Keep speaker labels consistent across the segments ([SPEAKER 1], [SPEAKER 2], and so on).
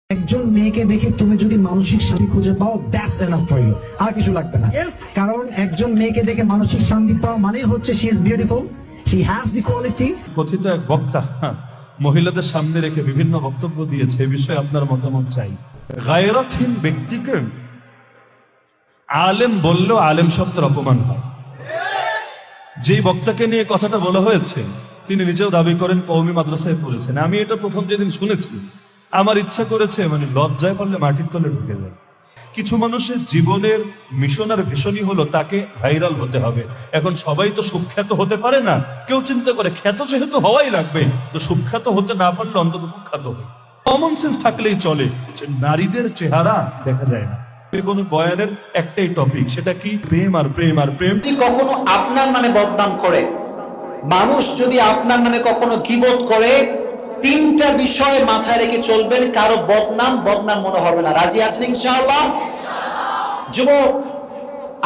[SPEAKER 1] একজন মেয়েকে দেখে তুমি যদি মানসিক শান্তি খুঁজে পাও, দ্যাটস এনাফ ফর ইউ, আর কিছু লাগবে না। কারণ একজন মেয়েকে দেখে মানসিক শান্তি পাওয়া মানে হচ্ছে she is beautiful, she has the quality.
[SPEAKER 2] কথিত এক বক্তা মহিলাদের সামনে রেখে বিভিন্ন বক্তব্য দিয়েছে, এ বিষয়ে আপনার মতামত চাই। গায়রতহীন ব্যক্তিকে আলেম বললেও আলেম শব্দের অপমান হয়। যেই বক্তাকে নিয়ে কথাটা বলা হয়েছে তিনি নিজেও দাবি করেন কওমি মাদ্রাসায় পড়েছেন। আমি এটা প্রথম যেদিন শুনেছি আমার ইচ্ছা করেছে লজ্জায় পারলে মাটির তলে ঢুকে যায়। কিছু মানুষের জীবনের মিশন আর ভীষণই হলো তাকে ভাইরাল হতে হবে। এখন সবাই তো সুখ্যাত হতে পারে না, কেউ চিন্তা করে খ্যাত যেহেতু হওয়াই লাগবে, তো সুখ্যাত হতে না পারলে অন্তত কুখ্যাত হবে। কমন সেন্স থাকলেই চলে। নারীদের চেহারা দেখা যায় না। কোন বয়ানের একটাই টপিক, সেটা কি প্রেম আর প্রেম আর প্রেম।
[SPEAKER 3] কখনো আপনার নামে বদনাম করে, মানুষ যদি আপনার নামে কখনো গীবত করে, তিনটা বিষয় মাথায় রেখে চলবেন। কারো বদনাম মনে হবে না। রাজি আছেন ইনশাআল্লাহ? যুবক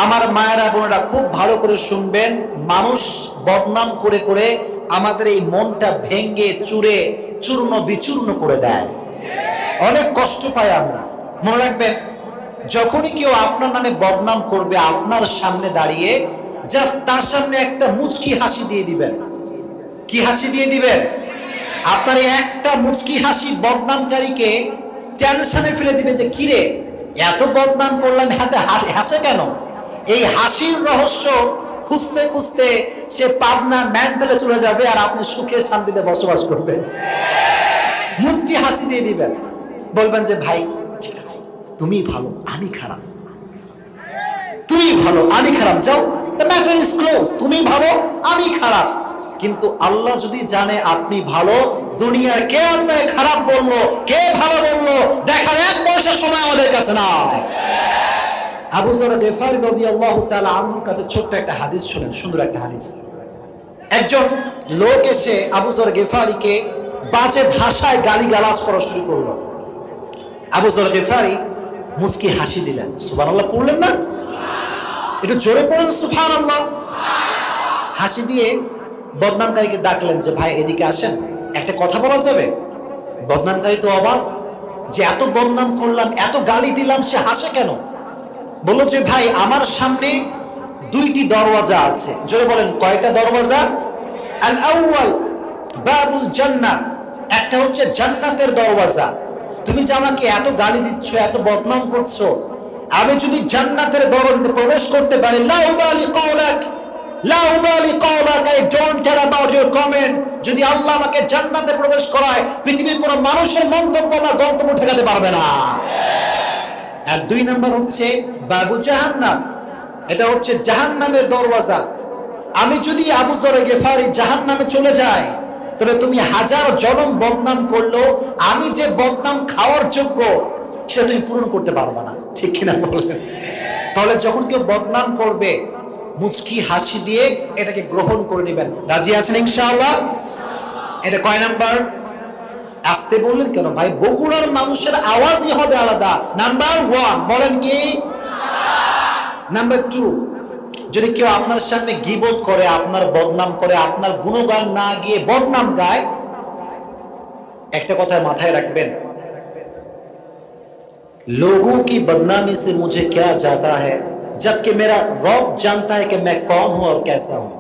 [SPEAKER 3] আমার মায়েরা বোনেরা খুব ভালো করে শুনবেন। মানুষ বদনাম করে করে আমাদের এই মনটা ভেঙ্গে চুরে চূর্ণ বিচূর্ণ করে দেয়, অনেক কষ্ট পাই আমরা। মনে রাখবেন, যখনই কেউ আপনার নামে বদনাম করবে, আপনার সামনে দাঁড়িয়ে জাস্ট তার সামনে একটা মুচকি হাসি দিয়ে দিবেন। কি হাসি দিয়ে দিবেন? আপনার একটা মুচকি হাসি বদনামকারীকে টেনশনে ফেলে দিবে যে কিরে এত বদনাম করলাম, হাতে হাসে কেন? এই হাসির রহস্য খুঁজতে খুঁজতে সে পাবনা মেন্টালে চলে যাবে, আর আপনি সুখে শান্তিতে বসবাস করবেন। মুচকি হাসি দিয়ে দিবেন, বলবেন যে ভাই ঠিক আছে, তুমি ভালো আমি খারাপ, তুমি ভালো আমি খারাপ, যাও, দ্য ম্যাটার ইজ ক্লোজ। তুমি ভালো আমি খারাপ। কিন্তু আল্লাহ যদি জানে আপনি ভালো, দুনিয়ার কে আপনাকে খারাপ বললো, কে ভালো বললো দেখার এক পয়সা সময় আমাদের কাছে নাই। আবু যর গিফারী রাদিয়াল্লাহু তাআলা আনহুর কাছে ছোট্ট একটা হাদিস শুনেন, সুন্দর একটা হাদিস। একজন লোক এসে আবু যর গিফারীকে বাজে ভাষায় গালিগালাজ করা শুরু করলো। আবু যর গিফারী মুচকি হাসি দিলেন। সুবহানাল্লাহ পড়লেন না? একটু জোরে পড়েন সুবহানাল্লাহ। হাসি দিয়ে বদনামকারীকে ডাকলেন যে ভাই এদিকে আসেন, একটা কথা বলা যাবে। বদনামকারী তো অবাক যে এত বদনাম করলাম, এত গালি দিলাম, সে হাসে কেন? বলল যে ভাই আমার সামনে দুইটি দরওয়াজা আছে। জোরে বলেন কয়টা দরওয়াজা? আল আউয়াল বাবুল জান্নাহ, একটা হচ্ছে জান্নাতের দরওয়াজা। তুমি যে আমাকে এত গালি দিচ্ছ, এত বদনাম করছো, আমি যদি জান্নাতের দরজাতে প্রবেশ করতে পারি, লা উবালি কওলাক লা উবালি কওলাক, I don't care about your comment. যদি আল্লাহ আমাকে জান্নাতে প্রবেশ করায়, পৃথিবীর কোনো মানুষের মন্তব্য বা গন্তব্য ঠেকাতে পারবে না। আর দুই নাম্বার হচ্ছে বাবু জাহান্নাম, এটা হচ্ছে জাহান্নামের দরওয়াজা। আমি যদি আবু যর গিফারী জাহান্নামে চলে যাই, তবে তুমি হাজার জনম বদনাম করলো, আমি যে বদনাম খাওয়ার যোগ্য সেটা তুমি পূরণ করতে পারবে না। ঠিক কিনা বলেন? তাহলে যখন কেউ বদনাম করবে, মুচকি হাসি দিয়ে এটাকে গ্রহণ করে নেবেন। রাজি আছেন ইনশাআল্লাহ? এটা কয় নাম্বার? আসতে বললেন কেন ভাই? বগুড়ার মানুষের আওয়াজই হবে আলাদা। নাম্বার 1 বলেন কি? নাম্বার 2, যদি কেউ আপনার সামনে গীবত করে, আপনার বদনাম করে, আপনার গুণগান না গিয়ে বদনাম গায়, একটা কথা মাথায় রাখবেন, लोगों की बदनामी से मुझे क्या जाता है, जबकि मेरा रब जानता है कि मैं कौन हूं और कैसा हूं।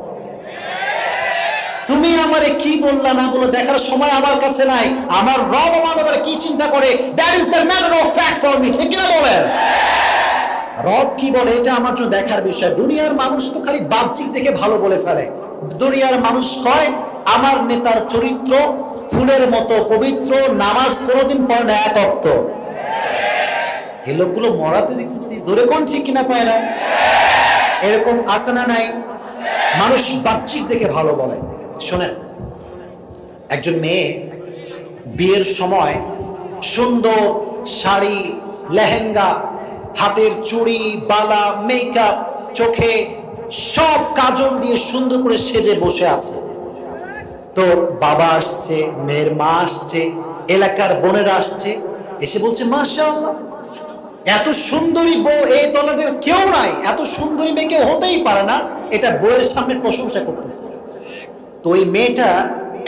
[SPEAKER 3] তুমি আমারে কি বললা না বলো দেখার সময় আমার কাছে নাই। আমার রব আমার ব্যাপারে কি চিন্তা করে, that is the matter of fact for me. ঠিক কিনা বলেন? রব কি বলে এটা আমার জন্য দেখার বিষয়। দুনিয়ার মানুষ তো খালি বাহ্যিক দেখে ভালো বলে ফেলে। দুনিয়ার মানুষ কয় আমার নেতার চরিত্র ফুলের মতো পবিত্র, নামাজ কোনোদিন পড়ে না এক ওয়াক্ত। এই লোকগুলো মরাতে দেখতেছি, জোরে কোন ঠিক কিনা পায় না? এরকম আছে না নাই? মানুষ বাহ্যিক দেখে ভালো বলে। শোনেন, একজন মেয়ে বিয়ের সময় সুন্দর শাড়ি, লেহেঙ্গা, হাতের চুড়ি, বালা, মেকআপ, চোখে সব কাজল দিয়ে সুন্দর করে সেজে বসে আছে। তো বাবা আসছে, মেয়ের মা আসছে, এলাকার বোনেরা আসছে, এসে বলছে মাশাআল্লাহ, এত সুন্দরী বউ এই তলাতে কেউ নাই, এত সুন্দরী মেয়ে কেউ হতেই পারে না। এটা বউয়ের সামনে প্রশংসা করতেছে। তো ওই মেয়েটা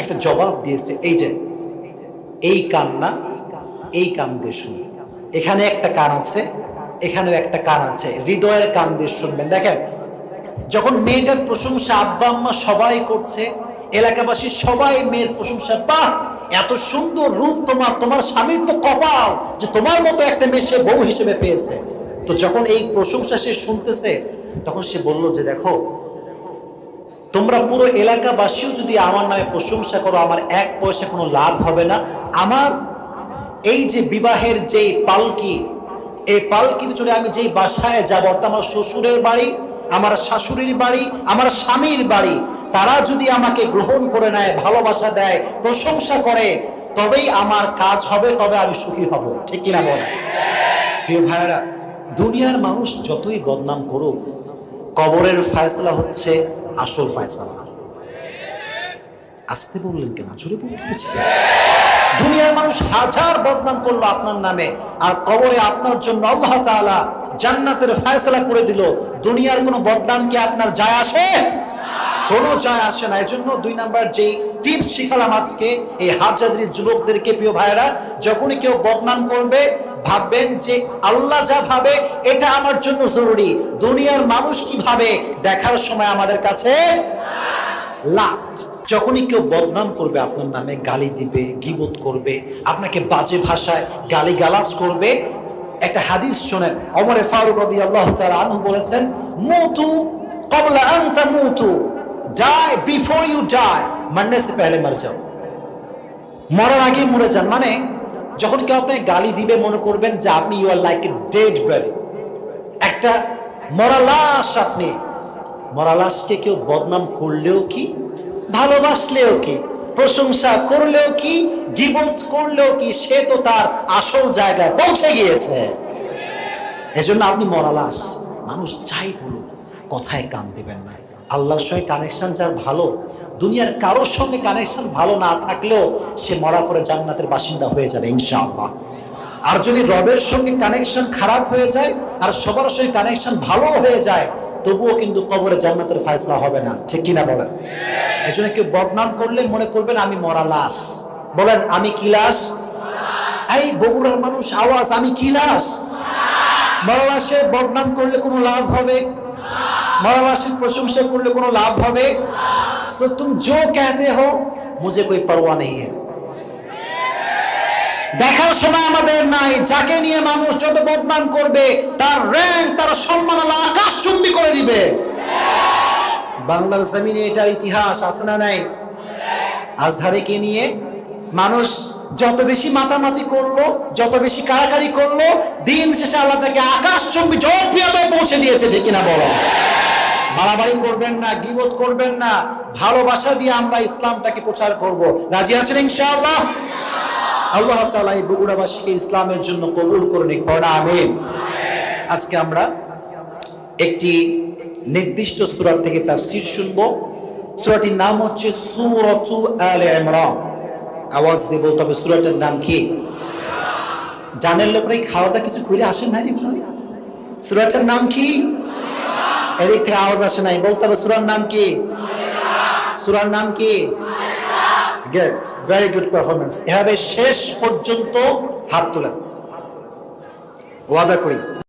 [SPEAKER 3] একটা জবাব দিয়েছে, এই যে এই কান্না, এই কান দিয়ে শুনুন। এখানে একটা কান আছে, এখানেও একটা কান আছে, হৃদয়ের কান দিয়ে শুনবেন। দেখেন, যখন মেয়েটার প্রশংসা আব্বা আম্মা সবাই করছে, এলাকাবাসী সবাই মেয়ের প্রশংসা, বাহ এত সুন্দর রূপ তোমার, তোমার স্বামীর তো কপাল যে তোমার মতো একটা মেয়ে সে বউ হিসেবে পেয়েছে। তো যখন এই প্রশংসা সে শুনতেছে, তখন সে বলল যে দেখো, তোমরা পুরো এলাকাবাসীও যদি আমার নামে প্রশংসা করো, আমার এক পয়সা কোনো লাভ হবে না। আমার এই যে বিবাহের যেই পালকি, এই পালকিতে চড়ে আমি যেই বাসায় যাব, অর্থাৎ আমার শ্বশুরের বাড়ি, আমার শাশুড়ির বাড়ি, আমার স্বামীর বাড়ি, তারা যদি আমাকে গ্রহণ করে নেয়, ভালোবাসা দেয়, প্রশংসা করে, তবেই আমার কাজ হবে, তবে আমি সুখী হব। ঠিক কিনা বলে? প্রিয় ভাইয়েরা, দুনিয়ার মানুষ যতই বদনাম করুক, কবরের ফয়সালা হচ্ছে আসল ফয়সালা। আসতে বললেন কেন? জোরে বলতে হচ্ছে। দুনিয়ার মানুষ হাজার বদনাম করলো আপনার নামে, আর কবরে আপনার জন্য আল্লাহ তাআলা জান্নাতের ফয়সালা করে দিল। দুনিয়ার কোনো বদনাম কি আপনার যায় আসে? কোনো যায় আসে না। এজন্য 2 নাম্বার যেই টিপস শিখালাম আজকে এই হাজারীর যুবকদেরকে, প্রিয় ভাইয়েরা, যখনই কেউ বদনাম করবে, ভাববেন যে আল্লাহ যা ভাবে এটা আমার জন্য জরুরি, দুনিয়ার মানুষ কি ভাবে দেখার সময় আমাদের কাছে লাস্ট। যখনই কেউ বদনাম করবে আপনার নামে, গালি দিবে, গীবত করবে, আপনাকে বাজে ভাষায় গালিগালাজ করবে, একটা হাদিস শোনেন। ওমর ফারুক রাদিয়াল্লাহু তাআলা আনহু বলেছেন, মুতু ক্বাবলা আন তামুতু, ডাই বিফোর ইউ ডাই, মরনে সে পহলে মর যাও, মরার আগে মরে যান। মানে যখন কেউ আপনাকে গালি দিবে, মনে করবেন যে আপনি you are like a dead body, একটা মরা লাশ। আপনি মরা লাশকে কেউ বদনাম করলেও কি, ভালোবাসলেও কি, প্রশংসা করলেও কি, গীবত করলেও কি, সে তো তার আসল জায়গায় পৌঁছে গিয়েছে। এজন্য আপনি মরা লাশ, মানুষ যাই বলুক কথায় কান দিবেন না। আল্লাহর সঙ্গে কানেকশন যার ভালো, দুনিয়ার কারোর সঙ্গে কানেকশন ভালো না থাকলেও সে মরা পরে জান্নাতের বাসিন্দা হয়ে যাবে ইনশাআল্লাহ। আর যদি রবের সঙ্গে কানেকশন খারাপ হয়ে যায়, আর সবার সঙ্গে কানেকশন ভালো হয়ে যায়, তবুও কিন্তু কবরে জান্নাতের ফয়সালা হবে না। ঠিক কিনা বলেন? এজন্য কেউ বদনাম করলে মনে করবেন আমি মরা লাশ। বলেন আমি কি লাশ? এই বগুড়ার মানুষ আওয়াজ, আমি কি লাশ? মরা লাশের বদনাম করলে কোনো লাভ হবে? मरा लाश की प्रशंसा करले कोनो लाभ হবে? सो तुम जो कहते हो मुझे कोई परवाह नहीं है। দেখার সময় আমাদের নাই, যাকে নিয়ে মানুষ যত বদনাম করবে তার র‍্যাঙ্ক, তার সম্মান আল্লাহ আকাশচুম্বী করে দিবে। বাংলার জমিনে এটার ইতিহাস আছে না নাই? আজহারকে নিয়ে মানুষ যত বেশি মাতামাতি করলো, যত বেশি কাড়াকাড়ি করলো, দিন শেষে আল্লাহ তাকে আকাশচুম্বী জনপ্রিয়তায় পৌঁছে দিয়েছে। ঠিক কিনা বলো? বাড়াবাড়ি করবেন না, গীবত করবেন না, ভালোবাসা দিয়ে আমরা ইসলামটাকে প্রচার করব। রাজি আছেন ইনশাআল্লাহ? আল্লাহ তাআলা এই বগুড়াবাসীকে ইসলামের জন্য কবুল করে নিক, পড়া আমিন। আজকে আমরা একটি নির্দিষ্ট সূরা থেকে তাফসীর শুনবো। সূরাটির নাম হচ্ছে সূরাতু আলে ইমরান। আওয়াজ দিয়ে বলতে হবে সূরাটার নাম কি? জানেন লোকরা এই খাওয়াটা কিছু ঘুরে আসেন নাই রে ভাই? সূরাটার নাম কি? এদিক থেকে আওয়াজ আসে নাই, বলতে হবে সূরার নাম কি? সূরার নাম কি? Good, very good performance. এভাবে শেষ পর্যন্ত হাত তোলেন, ওয়াদা করি।